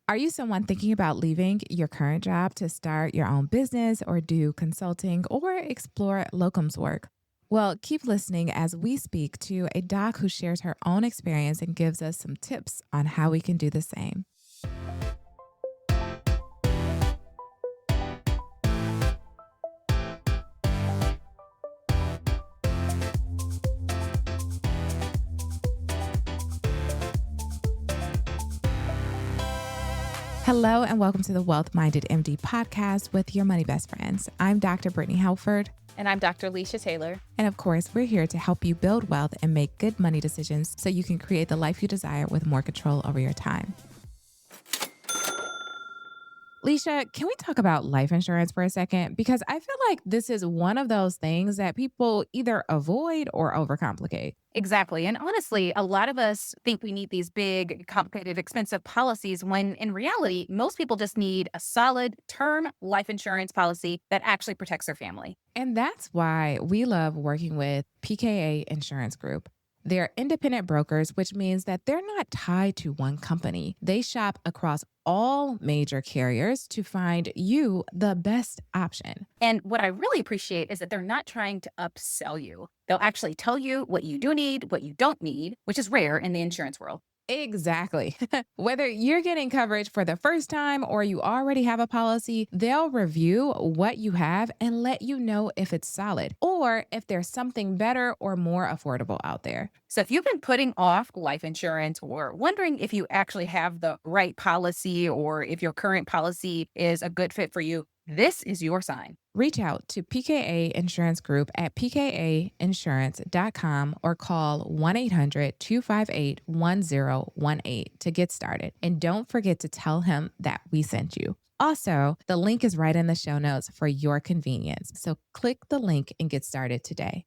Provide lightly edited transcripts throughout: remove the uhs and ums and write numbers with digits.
Are you someone thinking about leaving your current job to start your own business or do consulting or explore locums work? Well, keep listening as we speak to a doc who shares her own experience and gives us some tips on how we can do the same. Hello, and welcome to the Wealth Minded MD podcast with your money best friends. I'm Dr. Brittany Helford. And I'm Dr. Alicia Taylor. And of course, we're here to help you build wealth and make good money decisions so you can create the life you desire with more control over your time. Alicia, can we talk about life insurance for a second? Because I feel like this is one of those things that people either avoid or overcomplicate. Exactly. And honestly, a lot of us think we need these big, complicated, expensive policies when in reality, most people just need a solid term life insurance policy that actually protects their family. And that's why we love working with PKA Insurance Group. They're independent brokers, which means that they're not tied to one company. They shop across all major carriers to find you the best option. And what I really appreciate is that they're not trying to upsell you. They'll actually tell you what you do need, what you don't need, which is rare in the insurance world. Exactly. Whether you're getting coverage for the first time or you already have a policy, they'll review what you have and let you know if it's solid or if there's something better or more affordable out there. So if you've been putting off life insurance or wondering if you actually have the right policy or if your current policy is a good fit for you, this is your sign. Reach out to PKA Insurance Group at pkainsurance.com or call 1-800-258-1018 to get started. And don't forget to tell him that we sent you. Also, the link is right in the show notes for your convenience. So click the link and get started today.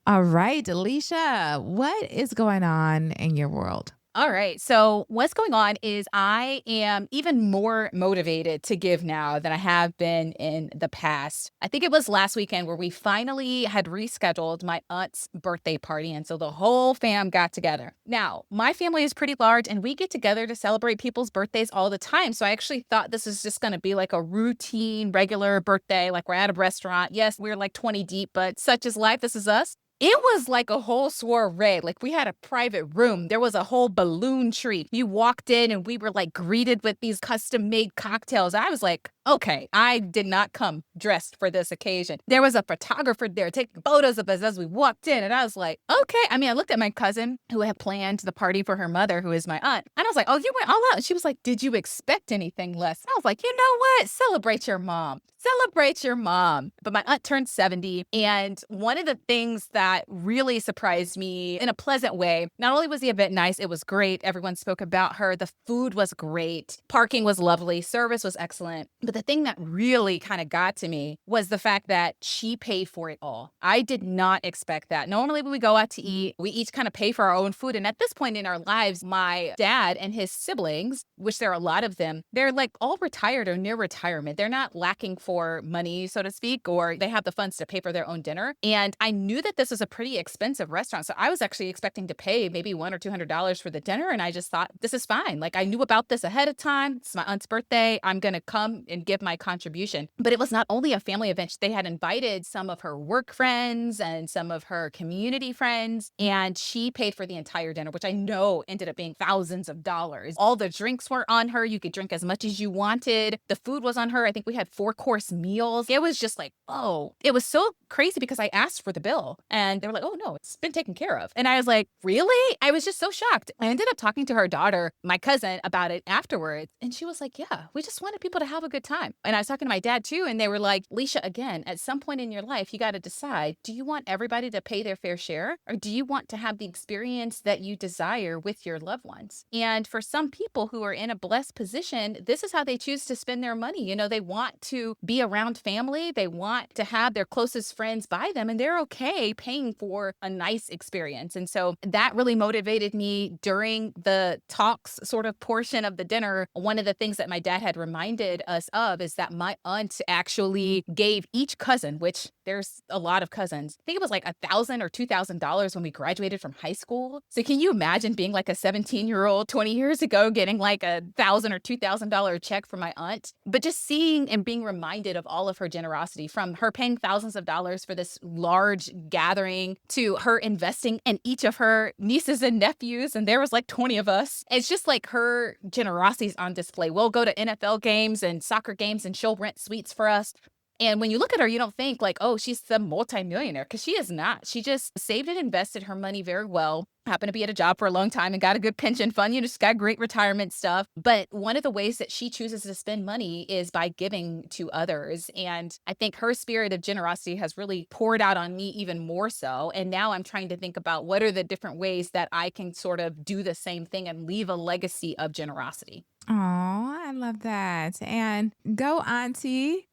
All right, Alicia, what is going on in your world? All right. So what's going on is I am even more motivated to give now than I have been in the past. I think it was last weekend where we finally had rescheduled my aunt's birthday party. And so the whole fam got together. Now, my family is pretty large and we get together to celebrate people's birthdays all the time. So I actually thought this is just going to be like a routine, regular birthday, like we're at a restaurant. Yes, we're like 20 deep, but such is life. This is us. It was like a whole soiree. Like we had a private room. There was a whole balloon tree. You walked in and we were like greeted with these custom made cocktails. I was like, okay, I did not come dressed for this occasion. There was a photographer there taking photos of us as we walked in. And I was like, okay. I mean, I looked at my cousin who had planned the party for her mother, who is my aunt. And I was like, oh, you went all out. And she was like, did you expect anything less? I was like, you know what? Celebrate your mom. Celebrate your mom. But my aunt turned 70. And one of the things that really surprised me in a pleasant way, not only was the event nice, it was great. Everyone spoke about her. The food was great. Parking was lovely. Service was excellent. But the thing that really kind of got to me was the fact that she paid for it all. I did not expect that. Normally when we go out to eat, we each kind of pay for our own food. And at this point in our lives, my dad and his siblings, which there are a lot of them, they're like all retired or near retirement. They're not lacking for money, so to speak, or they have the funds to pay for their own dinner. And I knew that this was a pretty expensive restaurant. So I was actually expecting to pay maybe $100 or $200 for the dinner. And I just thought, this is fine. Like I knew about this ahead of time. It's my aunt's birthday. I'm going to come and give my contribution. But it was not only a family event. They had invited some of her work friends and some of her community friends. And she paid for the entire dinner, which I know ended up being thousands of dollars. All the drinks were on her. You could drink as much as you wanted. The food was on her. I think we had 4-course meals. It was just like, oh, it was so crazy because I asked for the bill and they were like, oh no, it's been taken care of. And I was like, really? I was just so shocked. I ended up talking to her daughter, my cousin, about it afterwards. And she was like, yeah, we just wanted people to have a good time. And I was talking to my dad too. And they were like, Leisha, again, at some point in your life, you got to decide, do you want everybody to pay their fair share? Or do you want to have the experience that you desire with your loved ones? And for some people who are in a blessed position, this is how they choose to spend their money. You know, they want to be around family. They want to have their closest friends by them, and they're okay paying for a nice experience. And so that really motivated me during the talks sort of portion of the dinner. One of the things that my dad had reminded us of is that my aunt actually gave each cousin, which there's a lot of cousins. I think it was like $1,000 or $2,000 when we graduated from high school. So can you imagine being like a 17-year-old 20 years ago getting like $1,000 or $2,000 check from my aunt? But just seeing and being reminded of all of her generosity, from her paying thousands of dollars for this large gathering to her investing in each of her nieces and nephews. And there was like 20 of us. It's just like her generosity is on display. We'll go to NFL games and soccer games and she'll rent suites for us. And when you look at her, you don't think like, oh, she's some multimillionaire, because she is not. She just saved and invested her money very well. Happened to be at a job for a long time and got a good pension fund. Just got great retirement stuff. But one of the ways that she chooses to spend money is by giving to others. And I think her spirit of generosity has really poured out on me even more so. And now I'm trying to think about what are the different ways that I can sort of do the same thing and leave a legacy of generosity. Oh, I love that. And go, Auntie.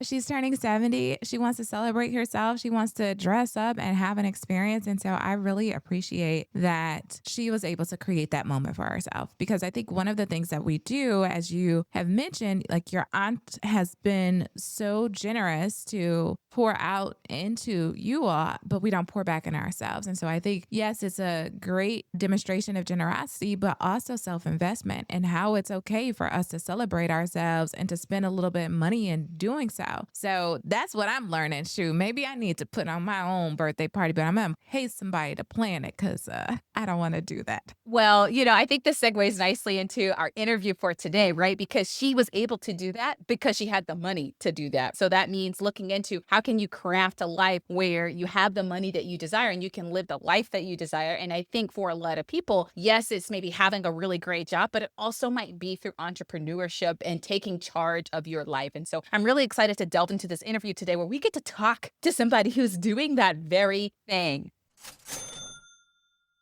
She's turning 70. She wants to celebrate herself. She wants to dress up and have an experience. And so I really appreciate that she was able to create that moment for herself, because I think one of the things that we do, as you have mentioned, like your aunt has been so generous to pour out into you all, but we don't pour back in ourselves. And so I think, yes, it's a great demonstration of generosity, but also self investment, and how it's okay for us to celebrate ourselves and to spend a little bit of money in doing so. So that's what I'm learning. Shoot, maybe I need to put on my own birthday party, but I'm gonna pay somebody to plan it, because I don't want to do that. Well, I think this segues nicely into our interview for today, right? Because she was able to do that because she had the money to do that. So that means looking into how can you craft a life where you have the money that you desire and you can live the life that you desire. And I think for a lot of people, yes, it's maybe having a really great job, but it also might be through entrepreneurship and taking charge of your life. And so I'm really excited to delve into this interview today where we get to talk to somebody who's doing that very thing.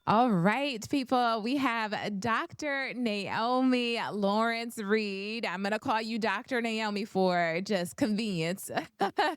All right, people, we have Dr. Naomi Lawrence-Reid. I'm going to call you Dr. Naomi for just convenience.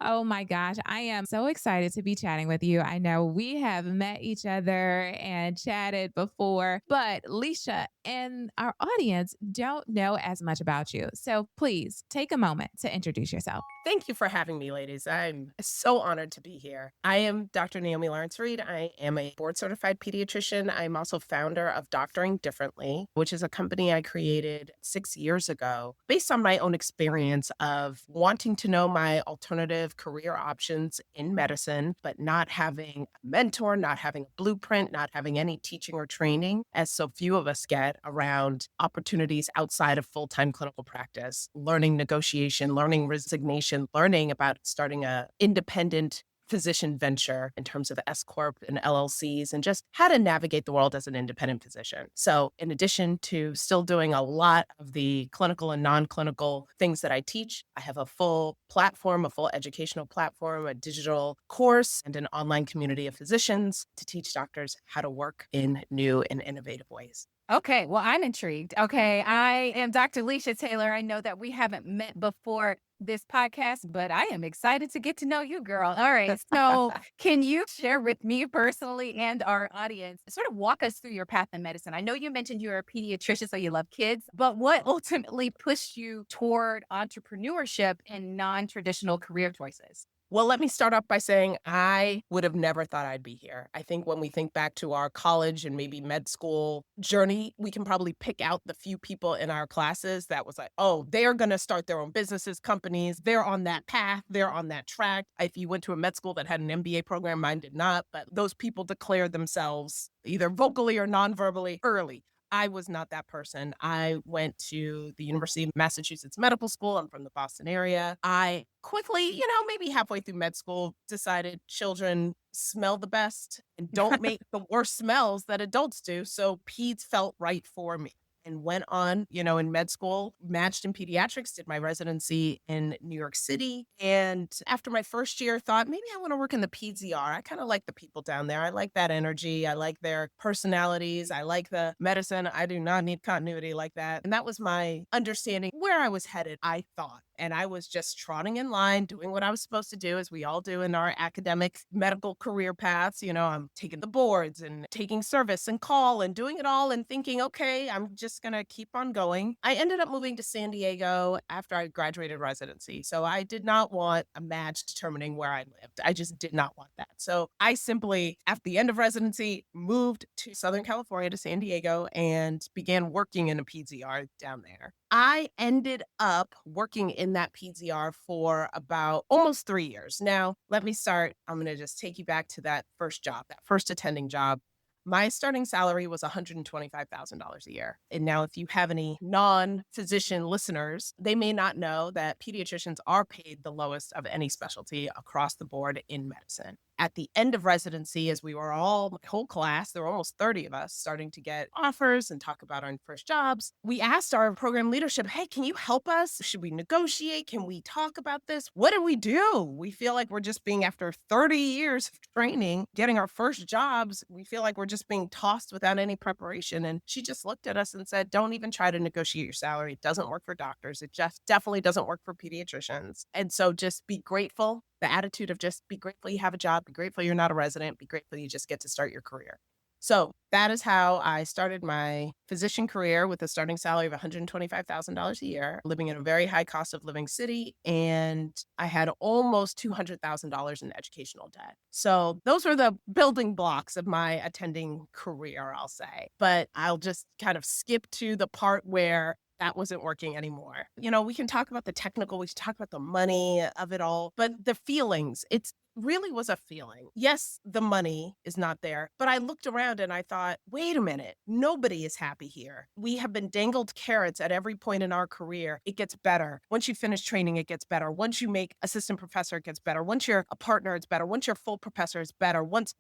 Oh my gosh, I am so excited to be chatting with you. I know we have met each other and chatted before, but Leisha and our audience don't know as much about you. So please take a moment to introduce yourself. Thank you for having me, ladies. I'm so honored to be here. I am Dr. Naomi Lawrence-Reid. I am a board-certified pediatrician. I'm also founder of Doctoring Differently, which is a company I created 6 years ago based on my own experience of wanting to know my alternative career options in medicine, but not having a mentor, not having a blueprint, not having any teaching or training, as so few of us get, around opportunities outside of full-time clinical practice, learning negotiation, learning resignation, learning about starting a independent physician venture in terms of S Corp and LLCs, and just how to navigate the world as an independent physician. So in addition to still doing a lot of the clinical and non-clinical things that I teach, I have a full platform, a full educational platform, a digital course, and an online community of physicians to teach doctors how to work in new and innovative ways. Okay, well, I'm intrigued. Okay, I am Dr. Leisha Taylor. I know that we haven't met before this podcast, but I am excited to get to know you, girl. All right, so can you share with me personally and our audience, sort of walk us through your path in medicine? I know you mentioned you're a pediatrician, so you love kids, but what ultimately pushed you toward entrepreneurship and non-traditional career choices? Well, let me start off by saying I would have never thought I'd be here. I think when we think back to our college and maybe med school journey, we can probably pick out the few people in our classes that was like, oh, they're going to start their own businesses, companies. They're on that path. They're on that track. If you went to a med school that had an MBA program, mine did not, but those people declared themselves either vocally or non-verbally early. I was not that person. I went to the University of Massachusetts Medical School. I'm from the Boston area. I quickly, maybe halfway through med school, decided children smell the best and don't make the worst smells that adults do. So peds felt right for me. And went on, in med school, matched in pediatrics, did my residency in New York City. And after my first year, thought maybe I want to work in the peds ER. I kind of like the people down there. I like that energy. I like their personalities. I like the medicine. I do not need continuity like that. And that was my understanding where I was headed, I thought. And I was just trotting in line, doing what I was supposed to do, as we all do in our academic medical career paths. I'm taking the boards and taking service and call and doing it all and thinking, okay, I'm just going to keep on going. I ended up moving to San Diego after I graduated residency. So I did not want a match determining where I lived. I just did not want that. So I simply, at the end of residency, moved to Southern California, to San Diego, and began working in a PZR down there. I ended up working in that PZR for about almost 3 years. Now, let me start. I'm going to just take you back to that first job, that first attending job. My starting salary was $125,000 a year. And now, if you have any non-physician listeners, they may not know that pediatricians are paid the lowest of any specialty across the board in medicine. At the end of residency, as we were all, my whole class, there were almost 30 of us, starting to get offers and talk about our first jobs, we asked our program leadership, hey, can you help us? Should we negotiate? Can we talk about this? What do? We feel like we're just being, after 30 years of training, getting our first jobs, we feel like we're just being tossed without any preparation. And she just looked at us and said, don't even try to negotiate your salary. It doesn't work for doctors. It just definitely doesn't work for pediatricians. And so just be grateful. The attitude of just be grateful you have a job, be grateful you're not a resident, be grateful you just get to start your career. So that is how I started my physician career, with a starting salary of $125,000 a year, living in a very high cost of living city. And I had almost $200,000 in educational debt. So those were the building blocks of my attending career, I'll say. But I'll just kind of skip to the part where that wasn't working anymore. We can talk about the technical, we can talk about the money of it all, but the feelings, it's really was a feeling. Yes, the money is not there, but I looked around and I thought, wait a minute, nobody is happy here. We have been dangled carrots at every point in our career. It gets better. Once you finish training, it gets better. Once you make assistant professor, it gets better. Once you're a partner, it's better. Once you're full professor, it's better. Once,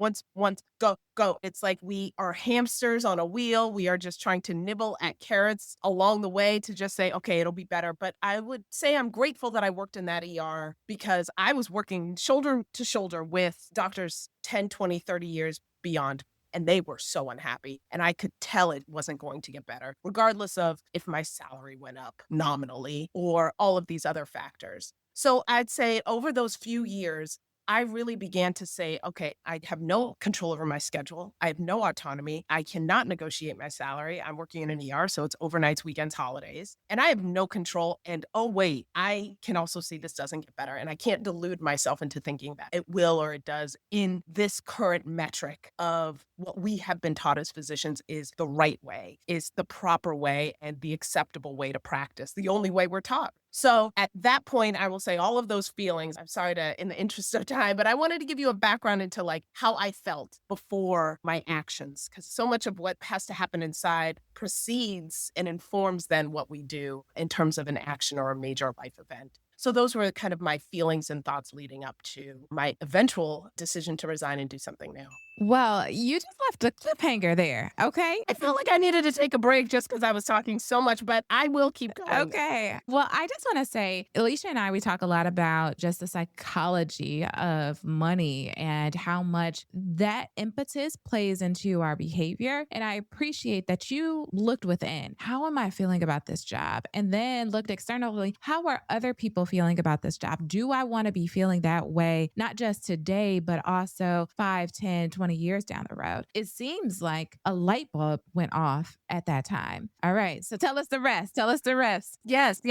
go. It's like we are hamsters on a wheel. We are just trying to nibble at carrots along the way to just say, okay, it'll be better. But I would say I'm grateful that I worked in that ER, because I was working shoulder to shoulder with doctors 10, 20, 30 years beyond. And they were so unhappy. And I could tell it wasn't going to get better, regardless of if my salary went up nominally or all of these other factors. So I'd say over those few years, I really began to say, okay, I have no control over my schedule. I have no autonomy. I cannot negotiate my salary. I'm working in an ER, so it's overnights, weekends, holidays, and I have no control. And oh, wait, I can also see this doesn't get better. And I can't delude myself into thinking that it will or it does in this current metric of what we have been taught as physicians is the right way, is the proper way, and the acceptable way to practice, the only way we're taught. So at that point, I will say all of those feelings, I'm sorry to, in the interest of time, but I wanted to give you a background into like how I felt before my actions, because so much of what has to happen inside precedes and informs then what we do in terms of an action or a major life event. So those were kind of my feelings and thoughts leading up to my eventual decision to resign and do something new. Well, you just left a cliffhanger there. Okay. I feel like I needed to take a break just because I was talking so much, but I will keep going. Okay. Well, I just want to say, Alicia and I, we talk a lot about just the psychology of money and how much that impetus plays into our behavior. And I appreciate that you looked within. How am I feeling about this job? And then looked externally. How are other people feeling about this job? Do I want to be feeling that way, not just today, but also 5, 10, 20 years down the road? It seems like a light bulb went off at that time. All right. So tell us the rest. Tell us the rest. Yes.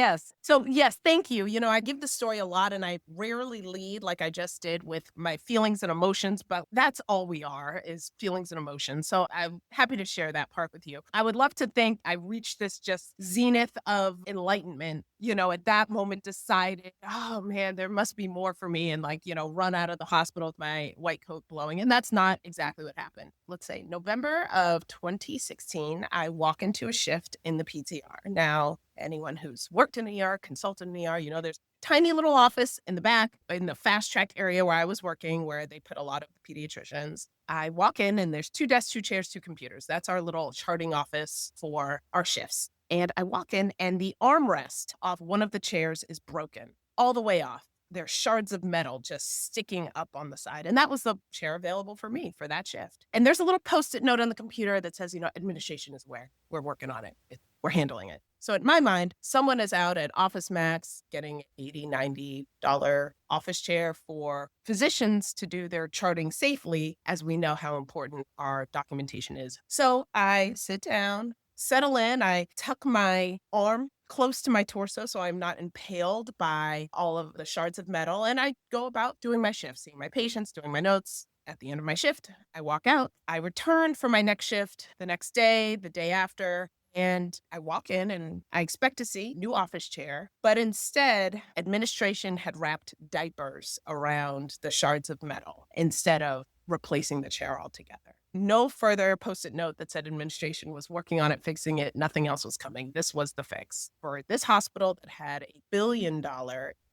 So yes, thank you. I give the story a lot and I rarely lead like I just did with my feelings and emotions, but that's all we are, is feelings and emotions. So I'm happy to share that part with you. I would love to think I reached this just zenith of enlightenment, at that moment decided, oh man, there must be more for me, and run out of the hospital with my white coat blowing. And that's not exactly what happened. Let's say November of 2016, I walk into a shift in the PTR. Now, anyone who's worked in an ER, consulted in an ER, there's a tiny little office in the back in the fast track area where I was working, where they put a lot of pediatricians. I walk in and there's 2 desks, 2 chairs, 2 computers. That's our little charting office for our shifts. And I walk in and the armrest off one of the chairs is broken all the way off. There's shards of metal just sticking up on the side. And that was the chair available for me for that shift. And there's a little Post-it note on the computer that says, administration is aware. We're working on it. We're handling it. So in my mind, someone is out at Office Max getting $80, $90 office chair for physicians to do their charting safely, as we know how important our documentation is. So I sit down, settle in, I tuck my arm close to my torso so I'm not impaled by all of the shards of metal, and I go about doing my shift, seeing my patients, doing my notes. At the end of my shift, I walk out. I return for my next shift the next day, the day after, and I walk in and I expect to see new office chair, but instead, administration had wrapped diapers around the shards of metal instead of replacing the chair altogether. No further post-it note that said administration was working on it, fixing it. Nothing else was coming. This was the fix for this hospital that had $1 billion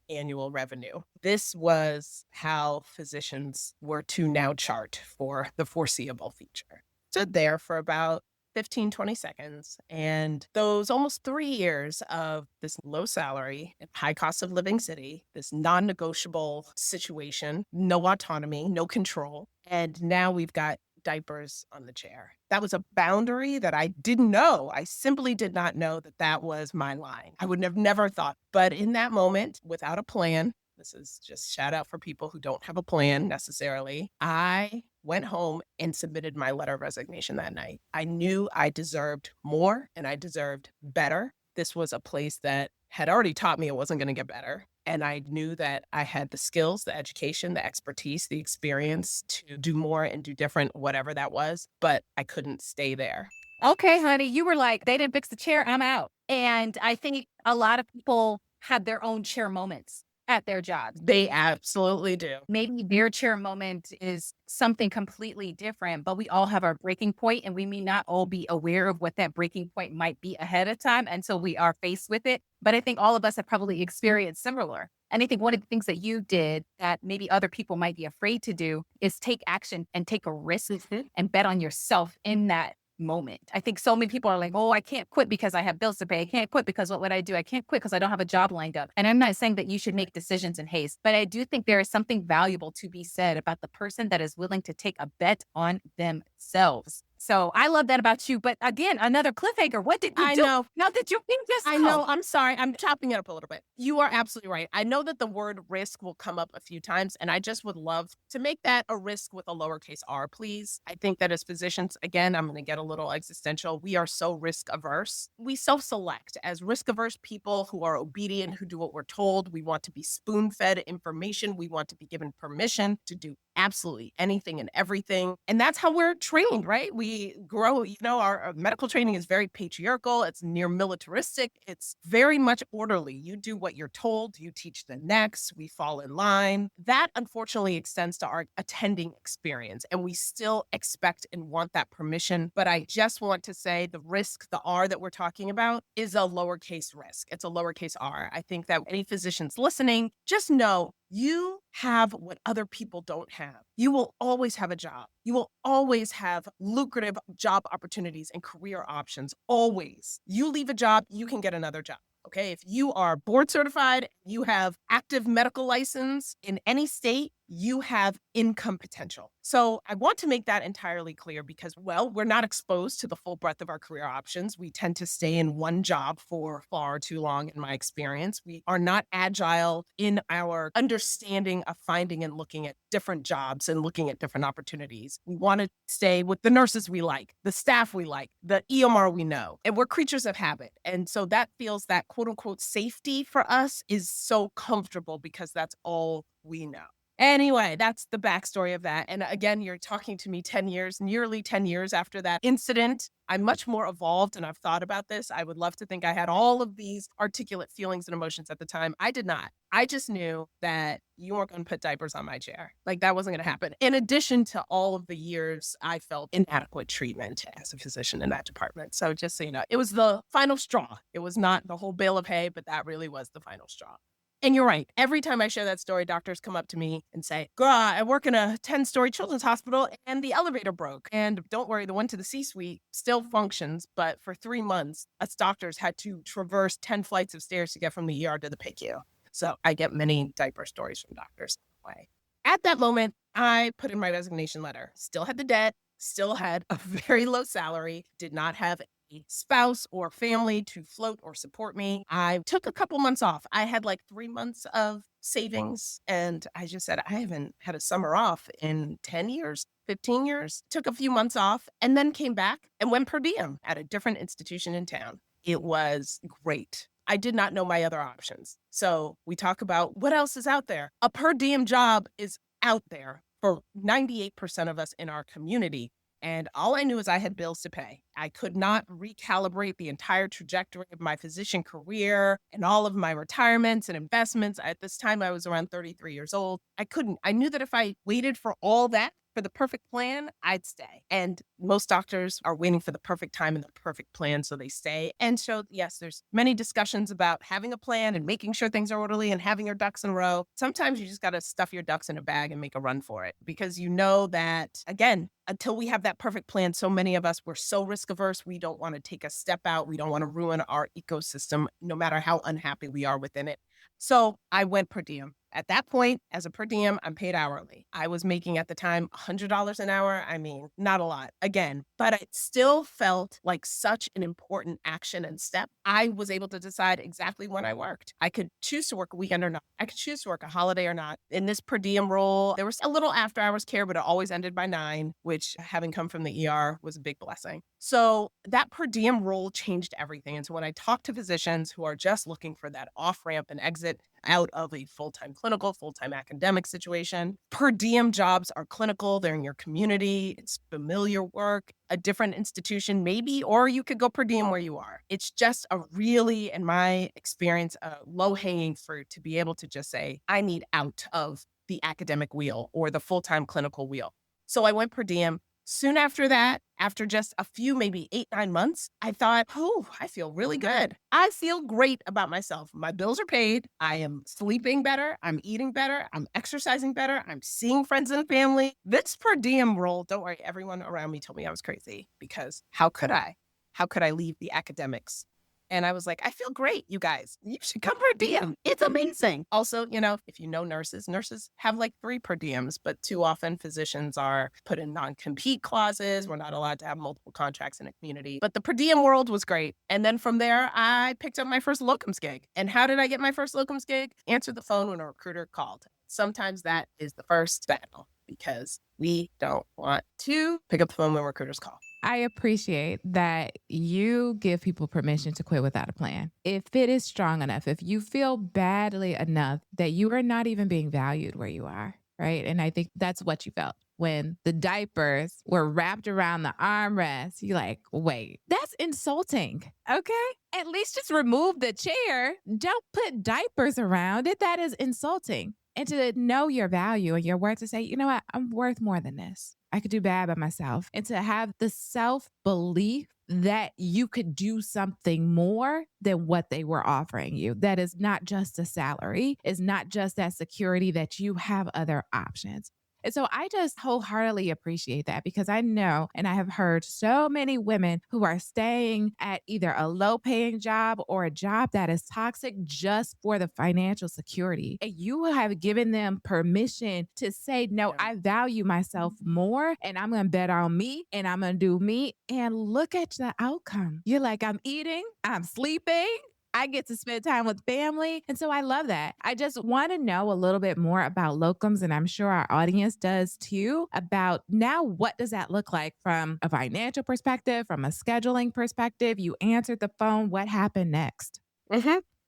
annual revenue. This was how physicians were to now chart for the foreseeable future. Stood there for about 15, 20 seconds. And those almost 3 years of this low salary, high cost of living city, this non-negotiable situation, no autonomy, no control. And now we've got diapers on the chair. That was a boundary that I didn't know. I simply did not know that that was my line. I would have never thought. But in that moment, without a plan, this is just shout out for people who don't have a plan necessarily, I went home and submitted my letter of resignation that night. I knew I deserved more and I deserved better. This was a place that had already taught me it wasn't going to get better. And I knew that I had the skills, the education, the expertise, the experience to do more and do different, whatever that was, but I couldn't stay there. Okay, honey, you were like, they didn't fix the chair, I'm out. And I think a lot of people have their own chair moments at their jobs. They absolutely do. Maybe their chair moment is something completely different, but we all have our breaking point, and we may not all be aware of what that breaking point might be ahead of time until we are faced with it. But I think all of us have probably experienced similar. And I think one of the things that you did that maybe other people might be afraid to do is take action and take a risk and bet on yourself in that moment. I think so many people are like, oh, I can't quit because I have bills to pay. I can't quit because what would I do? I can't quit because I don't have a job lined up. And I'm not saying that you should make decisions in haste, but I do think there is something valuable to be said about the person that is willing to take a bet on themselves. So I love that about you. But again, another cliffhanger. What did you I do? know. Now that you think this I out? know. I'm sorry. I'm chopping it up a little bit. You are absolutely right. I know that the word risk will come up a few times, and I just would love to make that a risk with a lowercase r, please. I think that as physicians, again, I'm going to get a little existential. We are so risk averse. We self-select as risk averse people who are obedient, who do what we're told. We want to be spoon fed information. We want to be given permission to do absolutely anything and everything. And that's how we're trained, right? We grow, our medical training is very patriarchal. It's near militaristic. It's very much orderly. You do what you're told. You teach the next. We fall in line. That unfortunately extends to our attending experience. And we still expect and want that permission. But I just want to say the risk, the R that we're talking about, is a lowercase risk. It's a lowercase r. I think that any physicians listening, just know you have what other people don't have. You will always have a job. You will always have lucrative job opportunities and career options. Always. You leave a job, you can get another job. Okay. If you are board certified, you have active medical license in any state, you have income potential. So I want to make that entirely clear because, well, we're not exposed to the full breadth of our career options. We tend to stay in one job for far too long, in my experience. We are not agile in our understanding of finding and looking at different jobs and looking at different opportunities. We want to stay with the nurses we like, the staff we like, the EMR we know, and we're creatures of habit. And so that feels that quote unquote safety for us is so comfortable because that's all we know. Anyway, that's the backstory of that. And again, you're talking to me 10 years, nearly 10 years after that incident. I'm much more evolved and I've thought about this. I would love to think I had all of these articulate feelings and emotions at the time. I did not. I just knew that you weren't going to put diapers on my chair. Like that wasn't going to happen. In addition to all of the years I felt inadequate treatment as a physician in that department. So just so you know, it was the final straw. It was not the whole bale of hay, but that really was the final straw. And you're right. Every time I share that story, doctors come up to me and say, girl, I work in a 10-story children's hospital and the elevator broke. And don't worry, the one to the C-suite still functions. But for 3 months, us doctors had to traverse 10 flights of stairs to get from the ER to the PICU. So I get many diaper stories from doctors that way. At that moment, I put in my resignation letter. Still had the debt, still had a very low salary, did not have a spouse or family to float or support me. I took a couple months off. I had like 3 months of savings, and I just said, I haven't had a summer off in 10 years. 15 years, took a few months off, and then came back and went per diem at a different institution in town. It was great. I did not know my other options. So we talk about what else is out there. A per diem job is out there for 98% of us in our community. And all I knew is I had bills to pay. I could not recalibrate the entire trajectory of my physician career and all of my retirements and investments. At this time, I was around 33 years old. I couldn't. I knew that if I waited for all that, for the perfect plan, I'd stay. And most doctors are waiting for the perfect time and the perfect plan, so they stay. And so, yes, there's many discussions about having a plan and making sure things are orderly and having your ducks in a row. Sometimes you just got to stuff your ducks in a bag and make a run for it, because you know that, again, until we have that perfect plan, so many of us, we're so risk averse. We don't want to take a step out. We don't want to ruin our ecosystem, no matter how unhappy we are within it. So I went per diem. At that point, as a per diem, I'm paid hourly. I was making at the time $100 an hour. I mean, not a lot, again, but it still felt like such an important action and step. I was able to decide exactly when I worked. I could choose to work a weekend or not. I could choose to work a holiday or not. In this per diem role, there was a little after hours care, but it always ended by 9, which, having come from the ER, was a big blessing. So that per diem role changed everything. And so when I talk to physicians who are just looking for that off ramp and exit out of a full-time clinical, full-time academic situation, per diem jobs are clinical. They're in your community. It's familiar work, a different institution maybe, or you could go per diem where you are. It's just a really, in my experience, a low-hanging fruit to be able to just say, I need out of the academic wheel or the full-time clinical wheel. So I went per diem. Soon after that, after just a few, maybe 8, 9 months, I thought, oh, I feel really good. I feel great about myself. My bills are paid. I am sleeping better. I'm eating better. I'm exercising better. I'm seeing friends and family. This per diem role, don't worry, everyone around me told me I was crazy, because how could I? How could I leave the academics? And I was like, I feel great, you guys. You should come per diem. It's amazing. Also, if you know nurses have like 3 per diems, but too often physicians are put in non-compete clauses. We're not allowed to have multiple contracts in a community. But the per diem world was great. And then from there, I picked up my first locums gig. And how did I get my first locums gig? Answered the phone when a recruiter called. Sometimes that is the first battle, because we don't want to pick up the phone when recruiters call. I appreciate that you give people permission to quit without a plan. If it is strong enough, if you feel badly enough that you are not even being valued where you are, right? And I think that's what you felt when the diapers were wrapped around the armrest. You're like, wait, that's insulting. Okay. At least just remove the chair. Don't put diapers around it. That is insulting. And to know your value and your worth, to say, you know what, I'm worth more than this. I could do bad by myself. And to have the self-belief that you could do something more than what they were offering you. That is not just a salary. It's not just that security, that you have other options. And so I just wholeheartedly appreciate that, because I know, and I have heard so many women who are staying at either a low paying job or a job that is toxic just for the financial security. And you have given them permission to say, no, Yeah. I value myself more, and I'm going to bet on me, and I'm going to do me. And look at the outcome. You're like, I'm eating, I'm sleeping, I get to spend time with family. And so I love that. I just want to know a little bit more about locums, and I'm sure our audience does too, about now what does that look like from a financial perspective, from a scheduling perspective? You answered the phone. What happened next?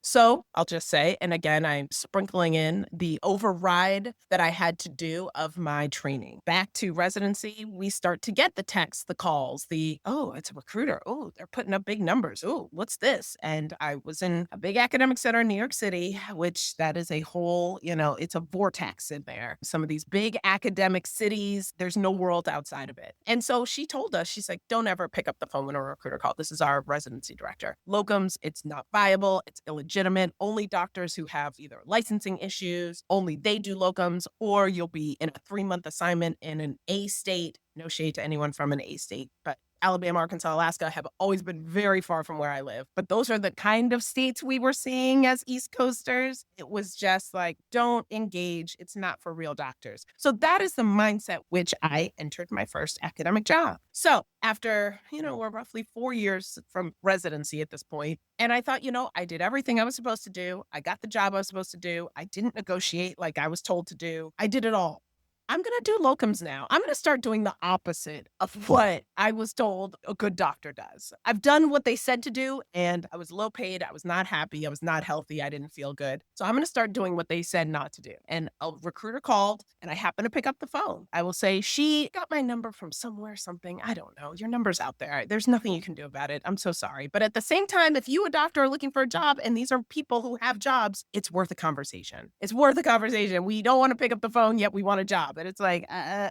So I'll just say, and again, I'm sprinkling in the override that I had to do of my training. Back to residency, we start to get the texts, the calls, oh, it's a recruiter. Oh, they're putting up big numbers. Oh, what's this? And I was in a big academic center in New York City, which that is a whole, it's a vortex in there. Some of these big academic cities, there's no world outside of it. And so she told us, she's like, don't ever pick up the phone when a recruiter calls. This is our residency director. Locums, it's not viable. It's illegitimate. Only doctors who have either licensing issues, only they do locums, or you'll be in a 3-month assignment in an A state. No shade to anyone from an A state, but Alabama, Arkansas, Alaska have always been very far from where I live. But those are the kind of states we were seeing as East Coasters. It was just like, don't engage. It's not for real doctors. So that is the mindset which I entered my first academic job. So after, we're roughly 4 years from residency at this point, and I thought, I did everything I was supposed to do. I got the job I was supposed to do. I didn't negotiate like I was told to do. I did it all. I'm going to do locums now. I'm going to start doing the opposite of what I was told a good doctor does. I've done what they said to do, and I was low paid. I was not happy. I was not healthy. I didn't feel good. So I'm going to start doing what they said not to do. And a recruiter called, and I happened to pick up the phone. I will say, she got my number from somewhere, something. I don't know. Your number's out there. There's nothing you can do about it. I'm so sorry. But at the same time, if you, a doctor, are looking for a job, and these are people who have jobs, it's worth a conversation. It's worth a conversation. We don't want to pick up the phone, yet we want a job. And it's like,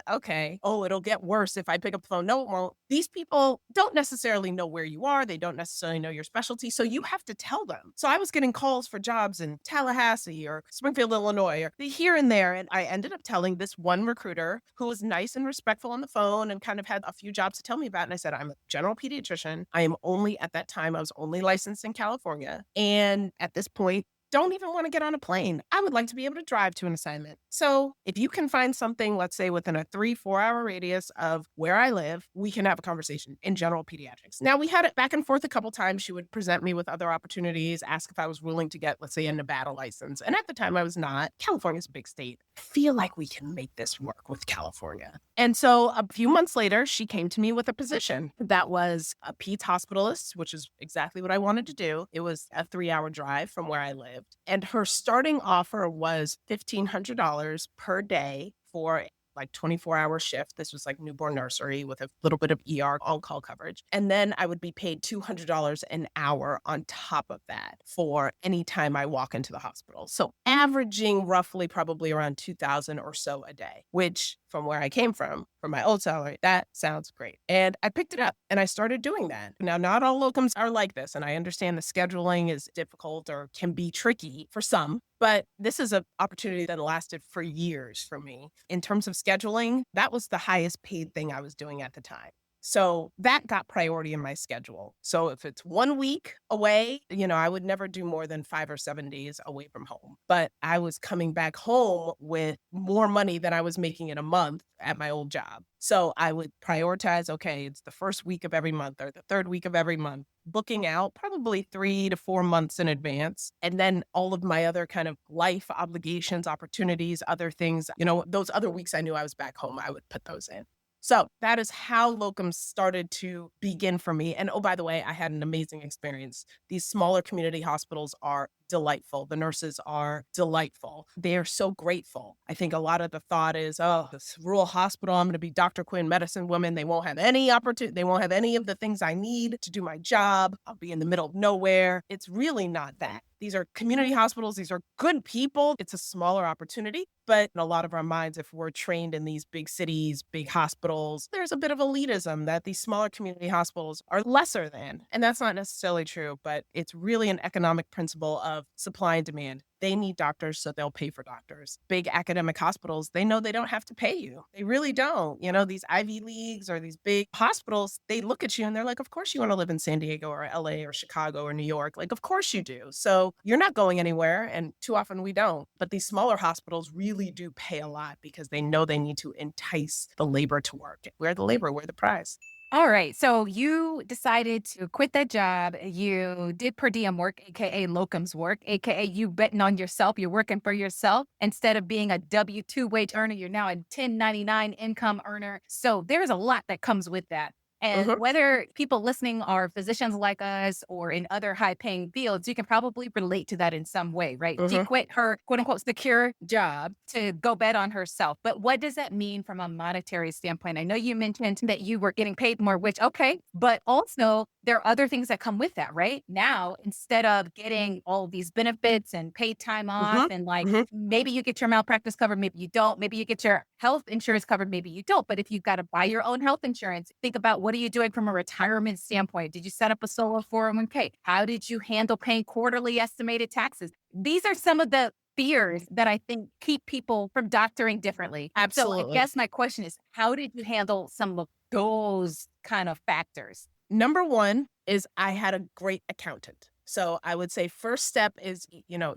okay. Oh, it'll get worse if I pick up the phone. No, it won't. These people don't necessarily know where you are. They don't necessarily know your specialty. So you have to tell them. So I was getting calls for jobs in Tallahassee or Springfield, Illinois, or here and there. And I ended up telling this one recruiter who was nice and respectful on the phone and kind of had a few jobs to tell me about. And I said, I'm a general pediatrician. I am only, at that time, I was only licensed in California. And at this point, don't even want to get on a plane. I would like to be able to drive to an assignment. So if you can find something, let's say within a 3-4 hour radius of where I live, we can have a conversation in general pediatrics. Now, we had it back and forth a couple times. She would present me with other opportunities, ask if I was willing to get, let's say, a Nevada license. And at the time I was not. California's a big state. I feel like we can make this work with California. And so a few months later, she came to me with a position that was a peds hospitalist, which is exactly what I wanted to do. It was a 3-hour drive from where I lived. And her starting offer was $1,500 per day for like 24-hour shift. This was like newborn nursery with a little bit of ER on-call coverage. And then I would be paid $200 an hour on top of that for any time I walk into the hospital. So averaging roughly probably around $2,000 or so a day, which from where I came from my old salary, that sounds great. And I picked it up and I started doing that. Now, not all locums are like this. And I understand the scheduling is difficult or can be tricky for some. But this is an opportunity that lasted for years for me. In terms of scheduling, that was the highest paid thing I was doing at the time. So that got priority in my schedule. So if it's 1 week away, I would never do more than 5 or 7 days away from home. But I was coming back home with more money than I was making in a month at my old job. So I would prioritize, okay, it's the first week of every month or the third week of every month, booking out probably 3 to 4 months in advance. And then all of my other kind of life obligations, opportunities, other things, those other weeks I knew I was back home, I would put those in. So that is how locums started to begin for me. And oh, by the way, I had an amazing experience. These smaller community hospitals are delightful. The nurses are delightful. They are so grateful. I think a lot of the thought is, oh, this rural hospital, I'm going to be Dr. Quinn, medicine woman. They won't have any opportunity. They won't have any of the things I need to do my job. I'll be in the middle of nowhere. It's really not that. These are community hospitals. These are good people. It's a smaller opportunity. But in a lot of our minds, if we're trained in these big cities, big hospitals, there's a bit of elitism that these smaller community hospitals are lesser than. And that's not necessarily true, but it's really an economic principle of supply and demand. They need doctors, so they'll pay for doctors. Big academic hospitals, they know they don't have to pay you. They really don't. These Ivy Leagues or these big hospitals, they look at you and they're like, of course you want to live in San Diego or LA or Chicago or New York. Like, of course you do. So you're not going anywhere. And too often we don't. But these smaller hospitals really do pay a lot because they know they need to entice the labor to work. We're the labor, we're the prize. All right. So you decided to quit that job. You did per diem work, AKA locums work, AKA you betting on yourself. You're working for yourself instead of being a W-2 wage earner. You're now a 1099 income earner. So there's a lot that comes with that. And whether people listening are physicians like us or in other high paying fields, you can probably relate to that in some way, right? She quit her quote unquote secure job to go bet on herself. But what does that mean from a monetary standpoint? I know you mentioned that you were getting paid more, which, okay, but also there are other things that come with that, right? Now, instead of getting all these benefits and paid time off and maybe you get your malpractice covered, maybe you don't, maybe you get your health insurance covered, maybe you don't. But if you've got to buy your own health insurance, think about what are you doing from a retirement standpoint? Did you set up a solo 401k? How did you handle paying quarterly estimated taxes? These are some of the fears that I think keep people from doctoring differently. Absolutely. So I guess my question is, how did you handle some of those kind of factors? Number one is I had a great accountant. So I would say first step is,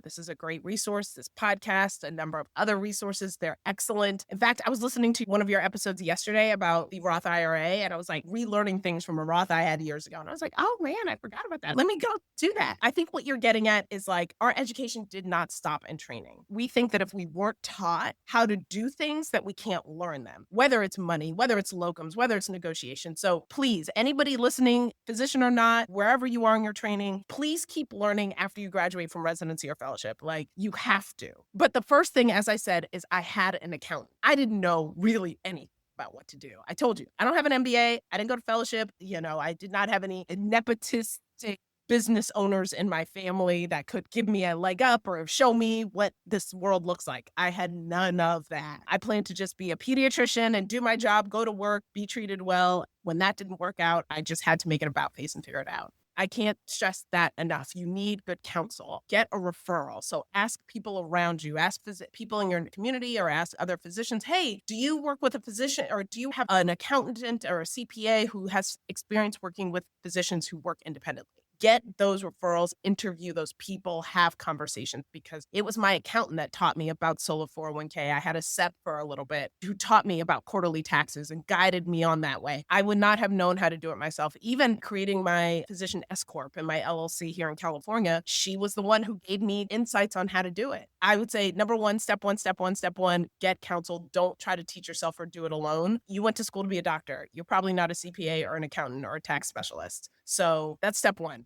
this is a great resource, this podcast, a number of other resources. They're excellent. In fact, I was listening to one of your episodes yesterday about the Roth IRA, and I was like relearning things from a Roth I had years ago. And I was like, oh man, I forgot about that. Let me go do that. I think what you're getting at is like our education did not stop in training. We think that if we weren't taught how to do things, that we can't learn them, whether it's money, whether it's locums, whether it's negotiation. So please, anybody listening, physician or not, wherever you are in your training, please keep learning after you graduate from residency or fellowship. Like you have to. But the first thing, as I said, is I had an accountant. I didn't know really anything about what to do. I told you, I don't have an MBA. I didn't go to fellowship. I did not have any nepotistic business owners in my family that could give me a leg up or show me what this world looks like. I had none of that. I planned to just be a pediatrician and do my job, go to work, be treated well. When that didn't work out, I just had to make an about face and figure it out. I can't stress that enough. You need good counsel. Get a referral. So ask people around you, ask people in your community or ask other physicians, hey, do you work with a physician or do you have an accountant or a CPA who has experience working with physicians who work independently? Get those referrals, interview those people, have conversations, because it was my accountant that taught me about solo 401k. I had a SEP for a little bit who taught me about quarterly taxes and guided me on that way. I would not have known how to do it myself. Even creating my physician S Corp and my LLC here in California, she was the one who gave me insights on how to do it. I would say number one, step one, get counsel. Don't try to teach yourself or do it alone. You went to school to be a doctor. You're probably not a CPA or an accountant or a tax specialist. So that's step one.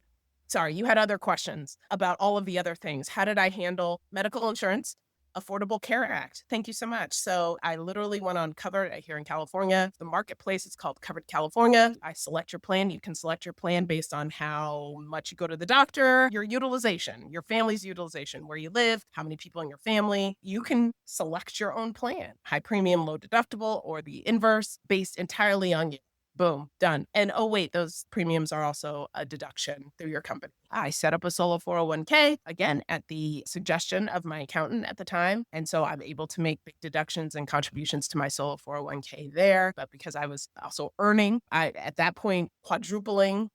Sorry, you had other questions about all of the other things. How did I handle medical insurance? Affordable Care Act. Thank you so much. So I literally went on Covered here in California. The marketplace is called Covered California. I select your plan. You can select your plan based on how much you go to the doctor, your utilization, your family's utilization, where you live, how many people in your family. You can select your own plan, high premium, low deductible, or the inverse, based entirely on you. Boom, done. And oh, wait, those premiums are also a deduction through your company. I set up a solo 401k, again, at the suggestion of my accountant at the time. And so I'm able to make big deductions and contributions to my solo 401k there. But because I was also earning, I, at that point, quintupling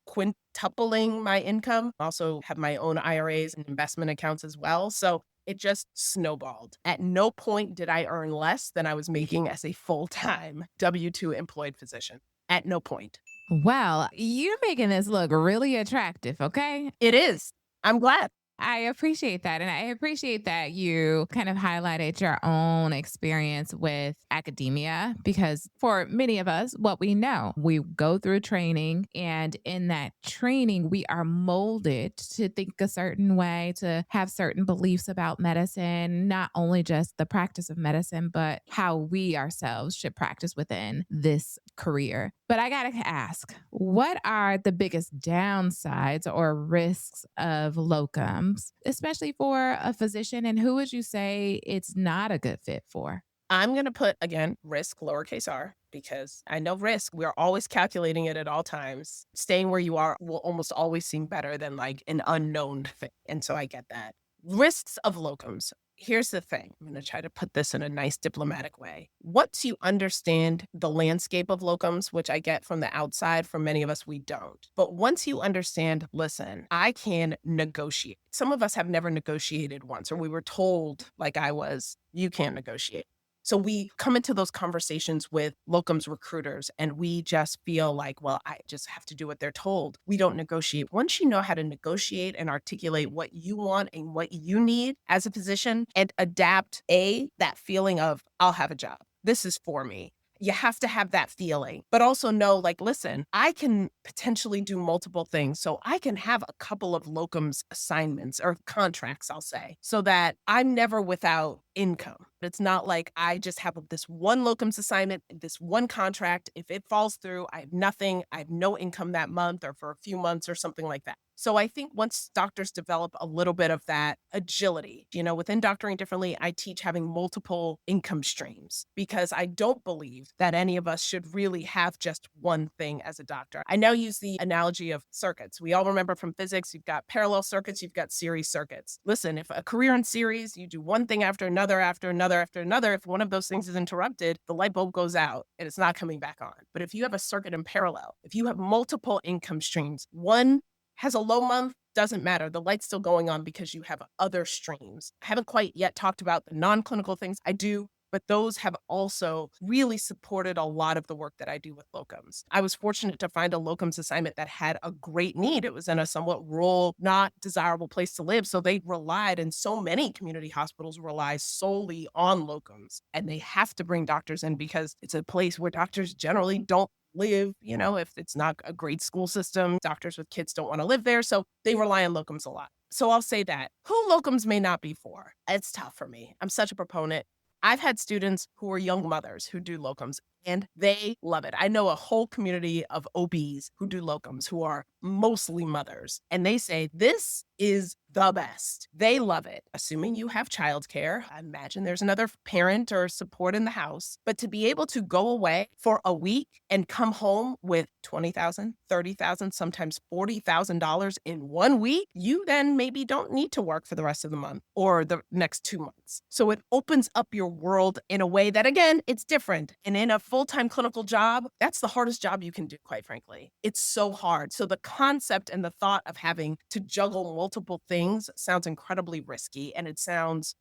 my income, also have my own IRAs and investment accounts as well. So it just snowballed. At no point did I earn less than I was making as a full-time W-2 employed physician. At no point. Well, you're making this look really attractive, okay? It is. I'm glad. I appreciate that. And I appreciate that you kind of highlighted your own experience with academia, because for many of us, what we know, we go through training, and in that training, we are molded to think a certain way, to have certain beliefs about medicine, not only just the practice of medicine, but how we ourselves should practice within this career. But I got to ask, what are the biggest downsides or risks of locums, especially for a physician? And who would you say it's not a good fit for? I'm going to put, again, risk, lowercase r, because I know risk. We're always calculating it at all times. Staying where you are will almost always seem better than like an unknown thing. And so I get that. Risks of locums. Here's the thing. I'm going to try to put this in a nice diplomatic way. Once you understand the landscape of locums, which I get from the outside, for many of us, we don't. But once you understand, listen, I can negotiate. Some of us have never negotiated once, or we were told, like I was, you can't negotiate. So we come into those conversations with locums recruiters and we just feel like, well, I just have to do what they're told. We don't negotiate. Once you know how to negotiate and articulate what you want and what you need as a physician and adapt that feeling of, I'll have a job. This is for me. You have to have that feeling, but also know, like, listen, I can potentially do multiple things. So I can have a couple of locums assignments or contracts, I'll say, so that I'm never without income. It's not like I just have this one locums assignment, this one contract. If it falls through, I have nothing. I have no income that month or for a few months or something like that. So I think once doctors develop a little bit of that agility, within Doctoring Differently, I teach having multiple income streams because I don't believe that any of us should really have just one thing as a doctor. I now use the analogy of circuits. We all remember from physics, you've got parallel circuits, you've got series circuits. Listen, if a career in series, you do one thing after another, after another, after another, if one of those things is interrupted, the light bulb goes out and it's not coming back on. But if you have a circuit in parallel, if you have multiple income streams, one has a low month, doesn't matter. The light's still going on because you have other streams. I haven't quite yet talked about the non-clinical things I do, but those have also really supported a lot of the work that I do with locums. I was fortunate to find a locums assignment that had a great need. It was in a somewhat rural, not desirable place to live. So they relied, and so many community hospitals rely solely on locums. And they have to bring doctors in because it's a place where doctors generally don't live, if it's not a great school system, doctors with kids don't want to live there. So they rely on locums a lot. So I'll say that. Who locums may not be for. It's tough for me. I'm such a proponent. I've had students who are young mothers who do locums and they love it. I know a whole community of OBs who do locums who are mostly mothers, and they say this is the best. They love it. Assuming you have childcare, I imagine there's another parent or support in the house, but to be able to go away for a week and come home with $20,000, $30,000, sometimes $40,000 in 1 week, you then maybe don't need to work for the rest of the month or the next 2 months. So it opens up your world in a way that, again, it's different. And in a full-time clinical job, that's the hardest job you can do, quite frankly. It's so hard. So the concept and the thought of having to juggle multiple things sounds incredibly risky. And it sounds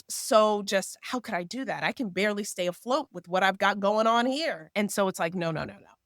so just, how could I do that? I can barely stay afloat with what I've got going on here. And so it's like, no.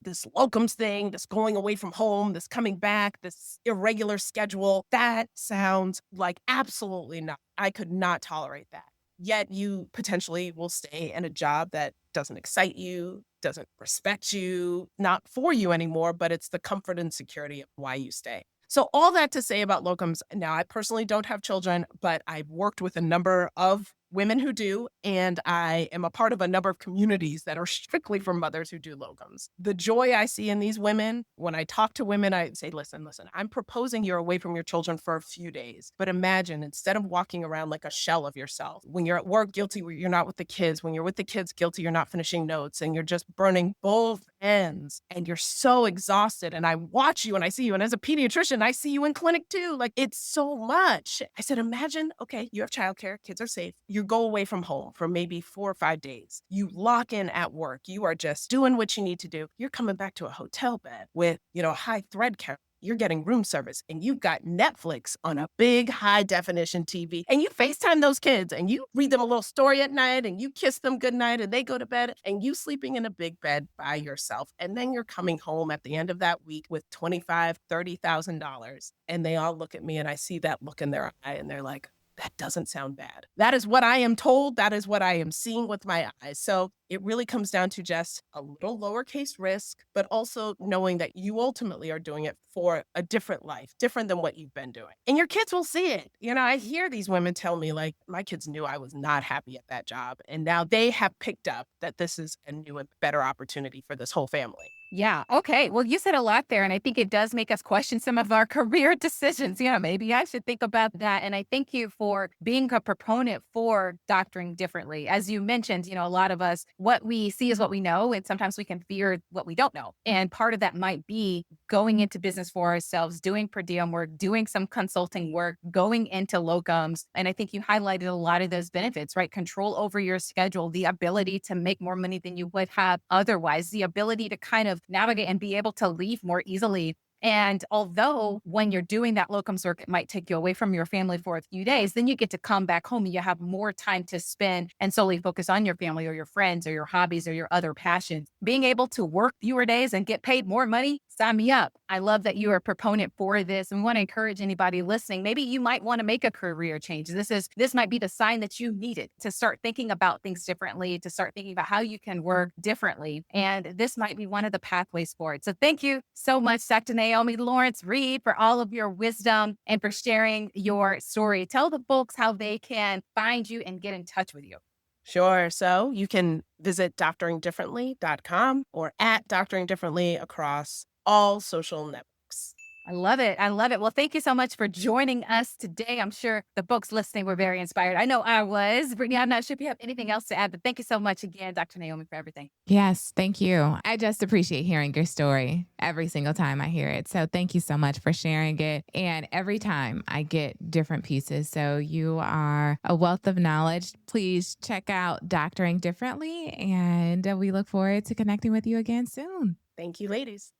This locums thing, this going away from home, this coming back, this irregular schedule, that sounds like absolutely not. I could not tolerate that. Yet you potentially will stay in a job that doesn't excite you, doesn't respect you, not for you anymore, but it's the comfort and security of why you stay. So all that to say about locums. Now, I personally don't have children, but I've worked with a number of women who do, and I am a part of a number of communities that are strictly for mothers who do locums. The joy I see in these women, when I talk to women, I say, listen, I'm proposing you're away from your children for a few days. But imagine, instead of walking around like a shell of yourself, when you're at work, guilty, you're not with the kids. When you're with the kids, guilty, you're not finishing notes, and you're just burning both ends, and you're so exhausted. And I watch you and I see you. And as a pediatrician, I see you in clinic too. Like, it's so much. I said, imagine, okay, you have childcare, kids are safe. You go away from home for maybe 4 or 5 days. You lock in at work. You are just doing what you need to do. You're coming back to a hotel bed with, a high thread count. You're getting room service and you've got Netflix on a big high definition TV, and you FaceTime those kids and you read them a little story at night and you kiss them goodnight and they go to bed, and you sleeping in a big bed by yourself. And then you're coming home at the end of that week with $25,000, $30,000. And they all look at me and I see that look in their eye and they're like, that doesn't sound bad. That is what I am told. That is what I am seeing with my eyes. So it really comes down to just a little lowercase risk, but also knowing that you ultimately are doing it for a different life, different than what you've been doing. And your kids will see it. I hear these women tell me, like, my kids knew I was not happy at that job. And now they have picked up that this is a new and better opportunity for this whole family. Yeah. Okay. Well, you said a lot there, and I think it does make us question some of our career decisions. Maybe I should think about that. And I thank you for being a proponent for doctoring differently. As you mentioned, a lot of us, what we see is what we know, and sometimes we can fear what we don't know. And part of that might be going into business for ourselves, doing per diem work, doing some consulting work, going into locums. And I think you highlighted a lot of those benefits, right? Control over your schedule, the ability to make more money than you would have otherwise, the ability to kind of navigate and be able to leave more easily. And although when you're doing that locums work, it might take you away from your family for a few days, then you get to come back home and you have more time to spend and solely focus on your family or your friends or your hobbies or your other passions. Being able to work fewer days and get paid more money, sign me up. I love that you are a proponent for this, and we want to encourage anybody listening. Maybe you might want to make a career change. This might be the sign that you need it to start thinking about things differently, to start thinking about how you can work differently. And this might be one of the pathways for it. So thank you so much, Dr. Naomi Lawrence-Reid, for all of your wisdom and for sharing your story. Tell the folks how they can find you and get in touch with you. Sure. So you can visit doctoringdifferently.com or at Doctoring Differently across all social networks. I love it. I love it. Well, thank you so much for joining us today. I'm sure the folks listening were very inspired. I know I was. Brittany, I'm not sure if you have anything else to add, but thank you so much again, Dr. Naomi, for everything. Yes, thank you. I just appreciate hearing your story every single time I hear it. So thank you so much for sharing it. And every time I get different pieces. So you are a wealth of knowledge. Please check out Doctoring Differently. And we look forward to connecting with you again soon. Thank you, ladies.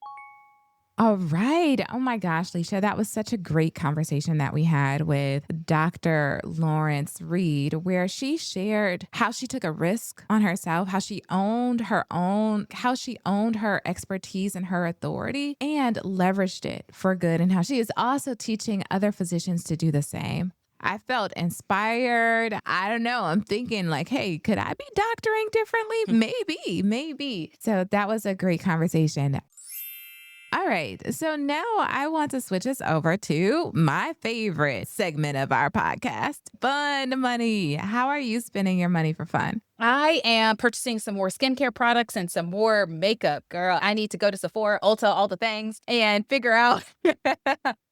All right. Oh my gosh, Leisha, that was such a great conversation that we had with Dr. Lawrence-Reid, where she shared how she took a risk on herself, how she owned her expertise and her authority and leveraged it for good, and how she is also teaching other physicians to do the same. I felt inspired. I don't know. I'm thinking like, hey, could I be doctoring differently? Maybe. So that was a great conversation. All right. So now I want to switch us over to my favorite segment of our podcast, fun money. How are you spending your money for fun? I am purchasing some more skincare products and some more makeup, girl. I need to go to Sephora, Ulta, all the things, and figure out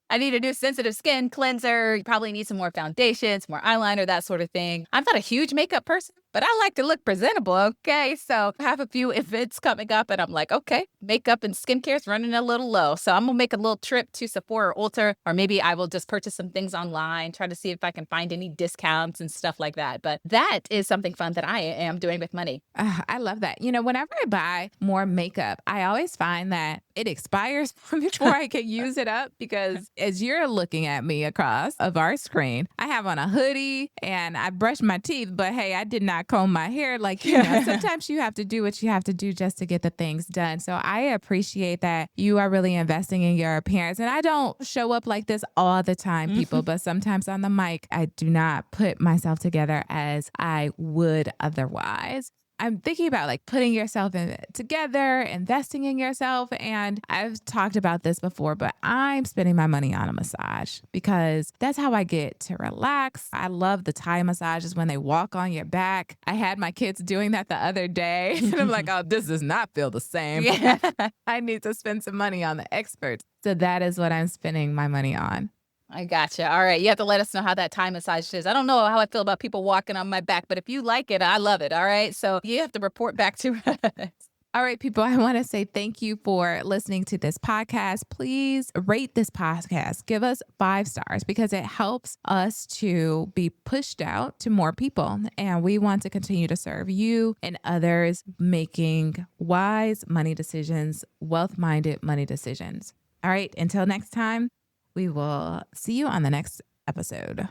I need a new sensitive skin cleanser. You probably need some more foundations, more eyeliner, that sort of thing. I'm not a huge makeup person, but I like to look presentable, okay? So I have a few events coming up, and I'm like, okay, makeup and skincare is running a little low. So I'm going to make a little trip to Sephora or Ulta, or maybe I will just purchase some things online, try to see if I can find any discounts and stuff like that. But that is something fun that I am doing with money. I love that. You know, whenever I buy more makeup, I always find that it expires before I can use it up, because as you're looking at me across of our screen, I have on a hoodie and I brushed my teeth, but hey, I did not comb my hair. Like, you know, sometimes you have to do what you have to do just to get the things done. So I appreciate that you are really investing in your appearance. And I don't show up like this all the time, people, but sometimes on the mic, I do not put myself together as I would otherwise. I'm thinking about like putting yourself together, investing in yourself. And I've talked about this before, but I'm spending my money on a massage because that's how I get to relax. I love the Thai massages when they walk on your back. I had my kids doing that the other day and I'm like, oh, this does not feel the same. Yeah. I need to spend some money on the experts. So that is what I'm spending my money on. I gotcha. All right. You have to let us know how that Thai massage is. I don't know how I feel about people walking on my back, but if you like it, I love it. All right. So you have to report back to us. All right, people, I want to say thank you for listening to this podcast. Please rate this podcast. Give us 5 stars because it helps us to be pushed out to more people. And we want to continue to serve you and others making wise money decisions, wealth-minded money decisions. All right. Until next time, we will see you on the next episode.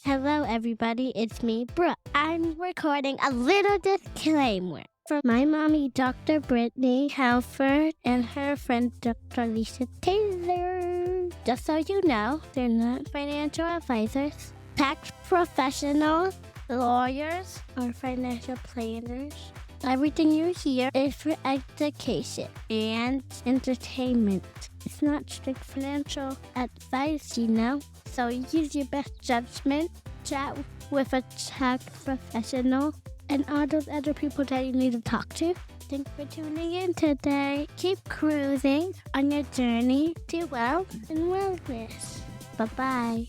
Hello, everybody. It's me, Brooke. I'm recording a little disclaimer for my mommy, Dr. Brittany Halford, and her friend, Dr. Lisa Taylor. Just so you know, they're not financial advisors, tax professionals, lawyers, or financial planners. Everything you hear is for education and entertainment. It's not strict financial advice, you know. So use your best judgment, chat with a tax professional, and all those other people that you need to talk to. Thanks for tuning in today. Keep cruising on your journey to wealth and wellness. Bye-bye.